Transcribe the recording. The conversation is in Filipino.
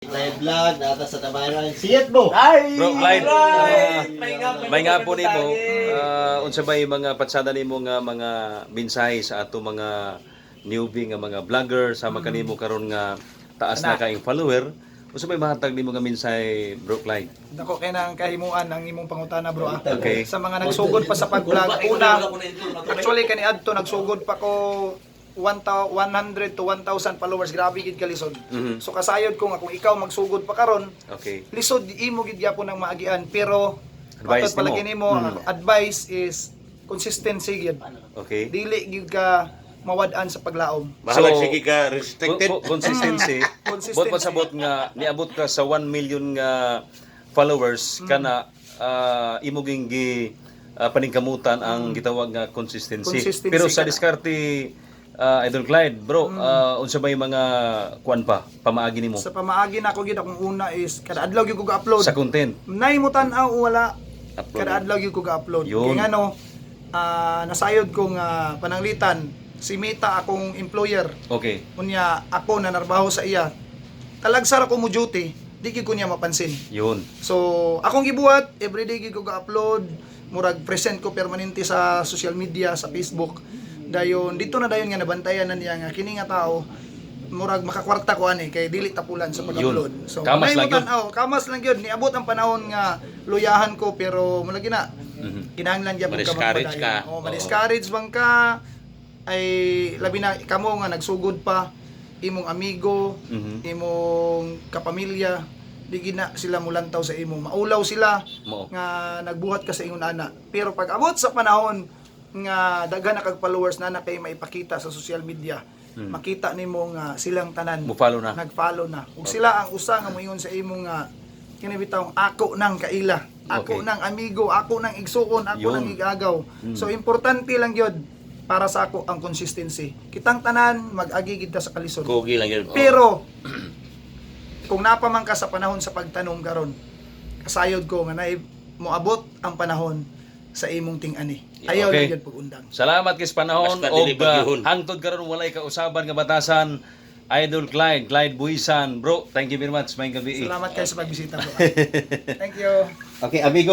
Live vlog nata sa Tabaran. Siyat mo. Bro, Clyde, may nga po nimo, unsa ba yung mga patsada nimo nga mga mensahe sa ato mga newbie nga mga vlogger sama kanimo karon nga taas na kaing follower. Unsa ba yung mahatag nimo nga mensahe, Bro Clyde? Dako kay nang kahimuan ang imong pangutana bro. Okay. Sa mga nagsugod pa sa pag-vlog una, actually kani adto nagsugod pa ko 100 to 1,000 followers, grabe gid kalisod. So kasayod ko nga kung ikaw magsugod pa karon, Okay. lisod imo gid gyapon ang maagian, pero Advice patod palagi nimo, advice is consistency gid. Okay. Dili gid ka mawad-an sa paglaom. Bahala sige ka restricted. Consistency. Bot pasabot nga niabot ka sa 1 million nga followers kana imo ging gi paningkamutan ang gitawag nga consistency. Consistency Pero sa ka na. diskarte Idol Clyde, bro, unsa ba yung mga kuan pa pamaagi nimo Sa pamaagi na ako gid akong una is kada adlaw gyud ko ga-upload. sa content? Nay mo tan-aw wala. Upload. Kada adlaw gyud ko ga-upload. Yun. Kaya ano, nasayod kong pananglitan si Mita akong employer. Okay. Unya ako na narbaho sa iya. Talagsar ako mo duty, di gyud ko niya mapansin. Yun. So, akong gibuhat, everyday gyud ko ga-upload, murag present ko permanente sa social media, sa Facebook. Dayon dito na dayon nga nabantayan na niya nga kini nga tao murag makakwarta ko ani kay dili tapulan sa pag-upload. So, Kamas lang yun. kamas lang gyud. Niabot ang panahon nga luyahan ko pero mula gina. Kinahanglan gyapon ka Ma-discourage magpadayon. ka. Oh, ma-discourage bang ka ay labi na kamo nga nagsugod pa imong amigo, imong kapamilya, di gina sila mulantaw sa imo. Maulaw sila Mao. nga nagbuhat ka sa ingon ana. Pero pag abot sa panahon nga daghan na kag followers na kay maipakita sa social media, makita nimo nga silang tanan Mo-follow na. nag-follow na. Ug sila ang usa nga moingon sa imo nga kini bitaw ako nang kaila, ako Okay. nang amigo, ako nang igsuon, ako Yun. nang igagaw. So importante lang gyud para sa ako ang consistency. Kitang tanan mag-agi gid ta sa kalisod. Kugi lang yun. Pero kung napaman ka sa panahon sa pagtanom karon, kasayod ko nga naay moabot ang panahon sa imong ting-ani. Ayaw Okay. lang gyud pag-undang. Salamat kis panahon Basta og dili bagyuhon. hangtod karon walay kausaban nga batasan. Idol Clyde Buisan. Bro, thank you very much. May gabi. Salamat kayo sa pagbisita bro. Thank you. Okay, amigo.